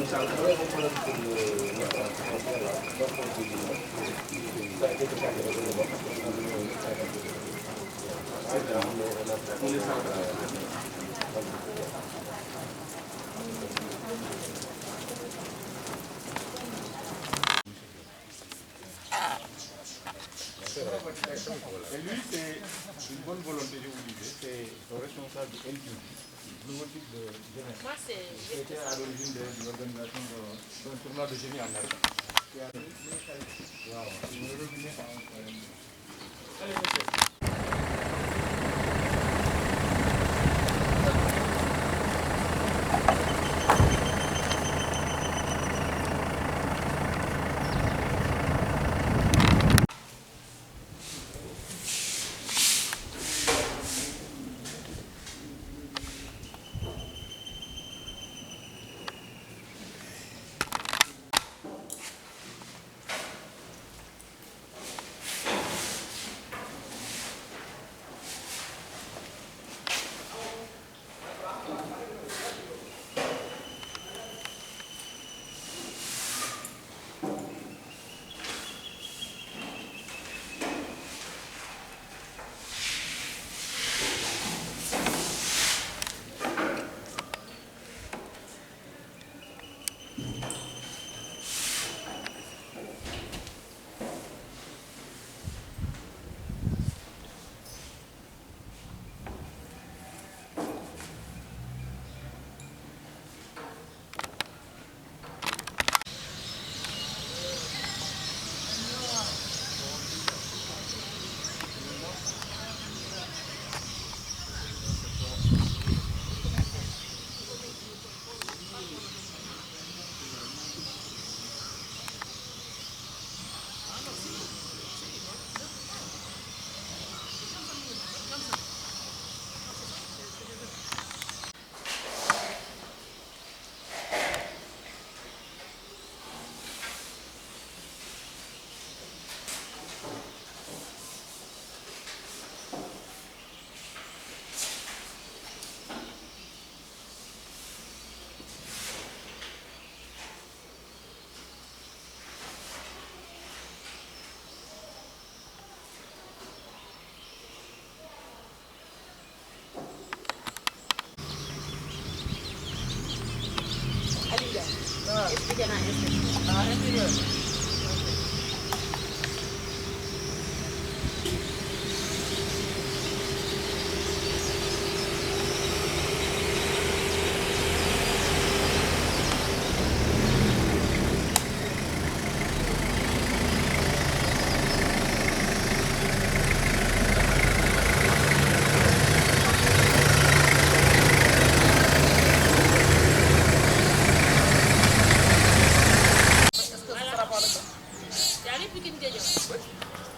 Et lui, c'est une bonne volonté, je vous disais, c'est le responsable du LTU, nouveau type de jeunesse. Moi, c'est était à l'origine de l'organisation d'un tournoi de génie en Afrique. Wow, c'est une revenu. Allez, monsieur.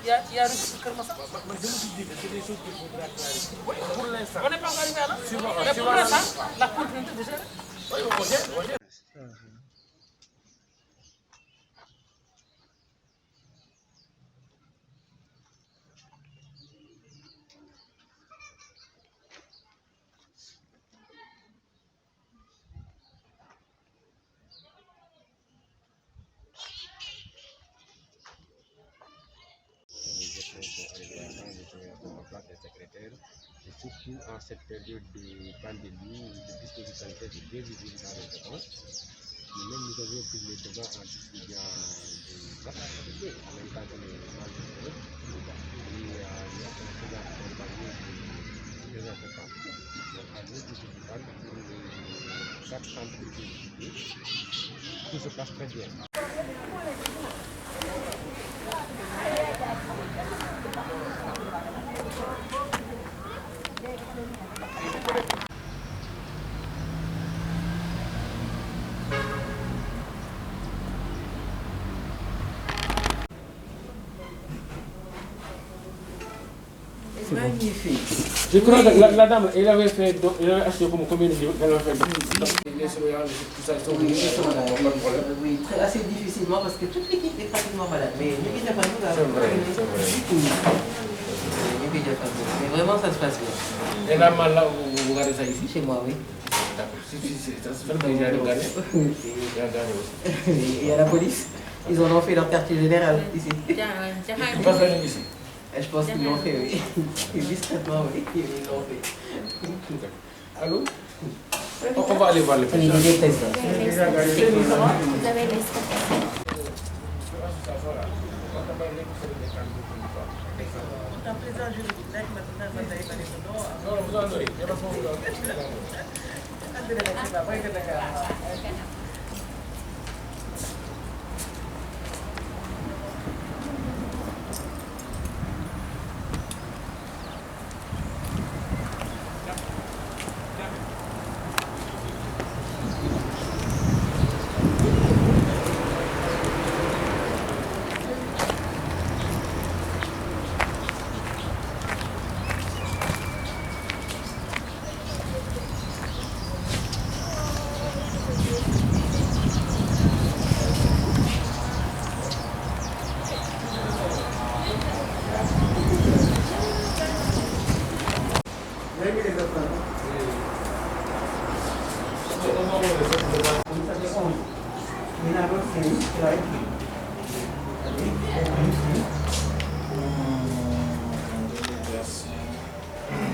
Il y a mais je me suis dit que c'est des choses qu'il faudra clarifier. Pour l'instant. On n'est pas encore arrivé là. Mais pour l'instant, la continuité déjà. Oui, on gère. Et surtout en cette période de pandémie, le dispositif sanitaire est bien visible dans les vacances. Nous-mêmes, nous avons pris les devants en distribuant des masques en même temps que les masques et nous avons fait accompagner des désinfectants. Donc, à nous, tout pour les 4 centres de vie, tout se passe très bien. Magnifique. Je crois que la dame, elle avait fait, elle avait acheté comme combien de jours elle avait fait les surveillances, tout ça, oui, oui, très, assez difficilement parce que toute l'équipe est pratiquement malade. Mais nous qui pas nous là. C'est vrai, c'est vrai. Mais vraiment, ça se passe bien. Et là, là, vous regardez ça ici? Chez moi, oui. d'accord. Si, ça se fait que j'ai regardé. J'ai regardé aussi. Il y a la police. Ils en ont fait leur quartier général ici. Tu passes la nuit ici? Je pense qu'ils l'ont fait, oui. Discrètement, oui. Ils l'ont fait. Allô? On va aller voir les présidents. Vous avez les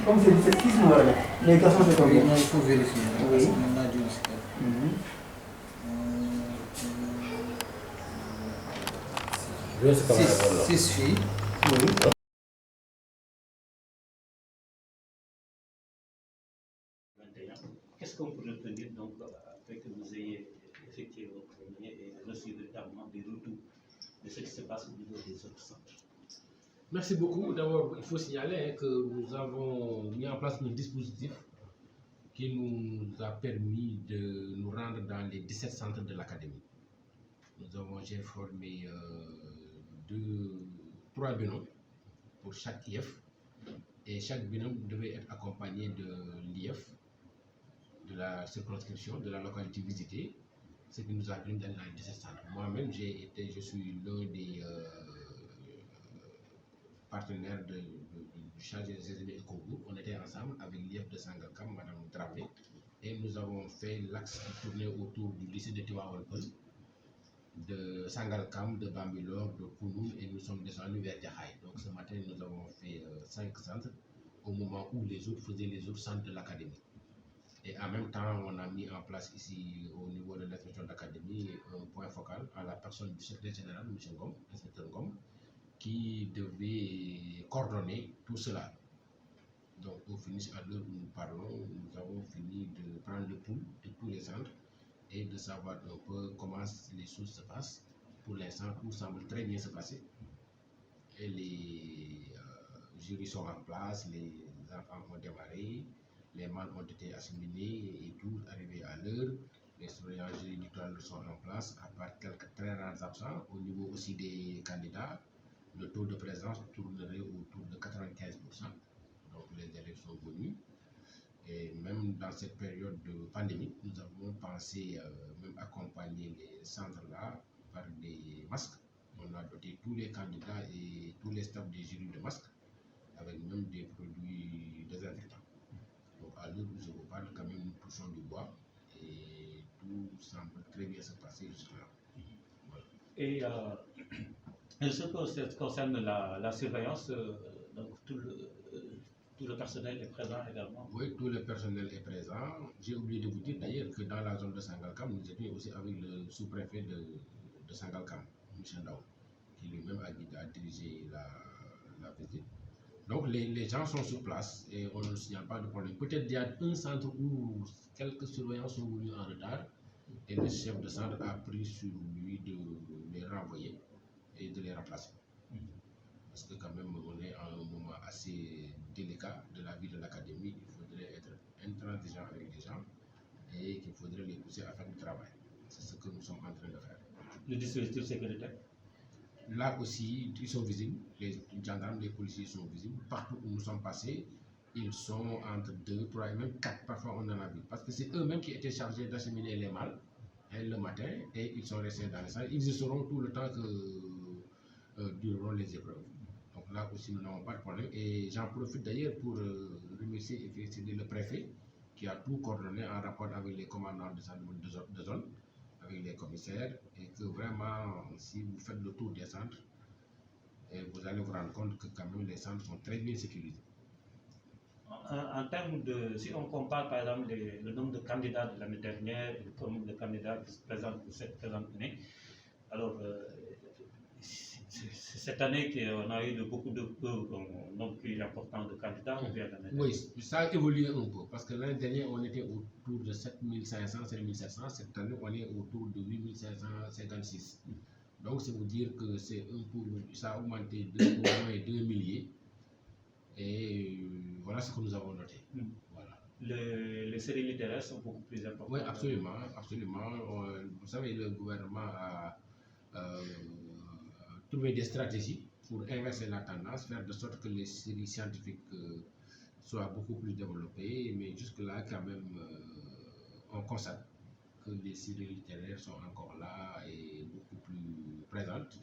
Comme c'est 6 mois là, les garçons c'est combien? Il faut vérifier. Oui. Six filles. Oui. Qu'est-ce qu'on peut retenir donc après que vous ayez effectué votre premier et reçu véritablement des retours de ce qui se passe au niveau des autres centres? Merci beaucoup. D'abord, il faut signaler que nous avons mis en place un dispositif qui nous a permis de nous rendre dans les 17 centres de l'académie. J'ai formé 3 binômes pour chaque IF et chaque binôme devait être accompagné de l'IF, de la circonscription, de la localité visitée, ce qui nous a permis d'aller dans les 17 centres. Moi-même, je suis l'un des partenaires du chargé des études et concours. On était ensemble avec l'IF de Sangalkam, Madame Dramé, et nous avons fait l'axe qui tournait autour du lycée de Tivaouane, de Sangalkam, de Bambilor, de Kounoun, et nous sommes descendus vers Jahaï. Donc ce matin, nous avons fait 5 centres au moment où les autres faisaient les autres centres de l'académie. Et en même temps, on a mis en place ici, au niveau de l'inspection d'académie, un point focal à la personne du secrétaire général, M. Ngom, inspecteur Ngom, qui devait coordonner tout cela. Donc, au finish, à l'heure où nous parlons, nous avons fini de prendre le pouls de tous les centres et de savoir un peu comment les choses se passent. Pour l'instant, tout semble très bien se passer. Et les jurys sont en place, les enfants ont démarré, les mâles ont été assimilés et tout arrivé à l'heure. Les surveillants juridiques sont en place, à part quelques très rares absents. Au niveau aussi des candidats, le taux de présence tournerait autour de 95%. Donc les élèves sont venus. Et même dans cette période de pandémie, nous avons pensé même accompagner les centres-là par des masques. On a doté tous les candidats et tous les staffs des jurys de masques, avec même des produits désinfectants. Donc à l'heure où je vous parle, quand même, nous touchons du bois et tout semble très bien se passer jusque-là. Voilà. Et ce qui concerne la surveillance, donc tout le personnel est présent également? Oui, tout le personnel est présent. J'ai oublié de vous dire d'ailleurs que dans la zone de Sangalkam, nous étions aussi avec le sous-préfet de Sangalkam, M. Ndao, qui lui-même a dirigé la visite. Donc les gens sont sur place et on ne signale pas de problème. Peut-être il y a un centre où quelques surveillants sont venus en retard et le chef de centre a pris sur lui de les renvoyer et de les remplacer. Parce que quand même on est à un moment assez délicat de la vie de l'académie, il faudrait être intransigeant avec les gens et qu'il faudrait les pousser à faire du travail. C'est ce que nous sommes en train de faire. Le dispositif sécuritaire? Là aussi, ils sont visibles, les gendarmes, les policiers sont visibles. Partout où nous sommes passés, ils sont entre 2, 3 et même 4, parfois on en a vu. Parce que c'est eux-mêmes qui étaient chargés d'acheminer les mâles le matin et ils sont restés dans les salles. Ils y seront tout le temps que dureront les épreuves. Donc là aussi, nous n'avons pas de problème. Et j'en profite d'ailleurs pour remercier et féliciter le préfet qui a tout coordonné en rapport avec les commandants de zone, avec les commissaires, et que vraiment, si vous faites le tour des centres, vous allez vous rendre compte que quand même les centres sont très bien sécurisés. En termes de, si on compare par exemple le nombre de candidats de l'année dernière et le nombre de candidats qui se présentent pour cette présente année, alors cette année on a eu beaucoup de nombre plus important de candidats ou bien l'année dernière? Oui, ça a évolué un peu parce que l'année dernière on était autour de 7500, 7700, cette année on est autour de 8556. Donc c'est vous dire que c'est un peu, ça a augmenté de au moins 2 milliers. Et voilà ce que nous avons noté. Voilà. Les séries littéraires sont beaucoup plus importantes. Oui, absolument, absolument. Vous savez, le gouvernement a trouvé des stratégies pour inverser la tendance, faire de sorte que les séries scientifiques soient beaucoup plus développées, mais jusque-là, quand même, on constate que les séries littéraires sont encore là et beaucoup plus présentes.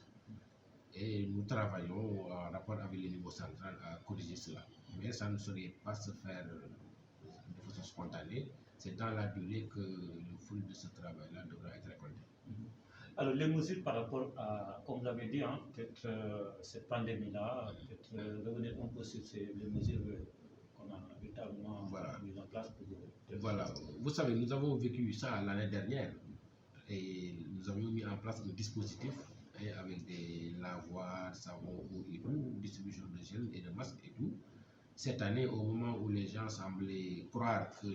Et nous travaillons en rapport avec le niveau central à corriger cela. Mais ça ne saurait pas se faire de façon spontanée. C'est dans la durée que le fruit de ce travail-là devra être récolté. Alors, les mesures par rapport à, comme vous l'avez dit, hein, peut-être cette pandémie-là, peut-être revenir un peu sur les mesures qu'on a véritablement mises en place. Voilà. Vous savez, nous avons vécu ça l'année dernière et nous avions mis en place un dispositif avec des lavoirs, savon, eau et tout, distribution de gel et de masques et tout. Cette année, au moment où les gens semblaient croire que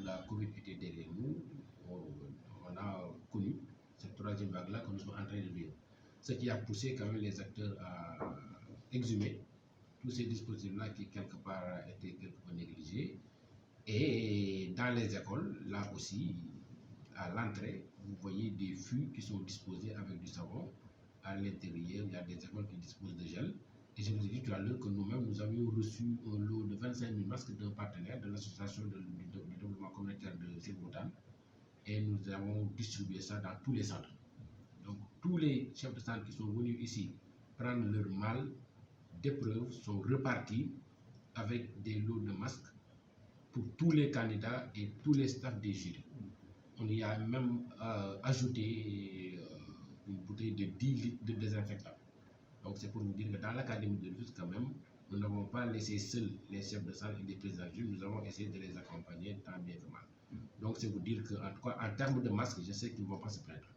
la Covid était derrière nous, on a connu cette troisième vague-là que nous sommes en train de vivre. Ce qui a poussé quand même les acteurs à exhumer tous ces dispositifs-là qui quelque part étaient quelque peu négligés. Et dans les écoles, là aussi, à l'entrée, vous voyez des fûts qui sont disposés avec du savon. À l'intérieur, il y a des écoles qui disposent de gel. Et je vous ai dit tout à l'heure que nous-mêmes, nous avions reçu un lot de 25 000 masques d'un partenaire de l'association du développement communautaire de Séboutan. Et nous avons distribué ça dans tous les centres. Donc, tous les chefs de centre qui sont venus ici prendre leur mal d'épreuve sont repartis avec des lots de masques pour tous les candidats et tous les staffs des jurys. On y a même ajouté une bouteille de 10 litres de désinfectant. Donc c'est pour vous dire que dans l'académie de Rufisque quand même, nous n'avons pas laissé seuls les chefs de salle et les présidents de jury, nous avons essayé de les accompagner tant bien que mal. Donc c'est vous dire qu'en tout cas, en termes de masques, je sais qu'ils ne vont pas se plaindre.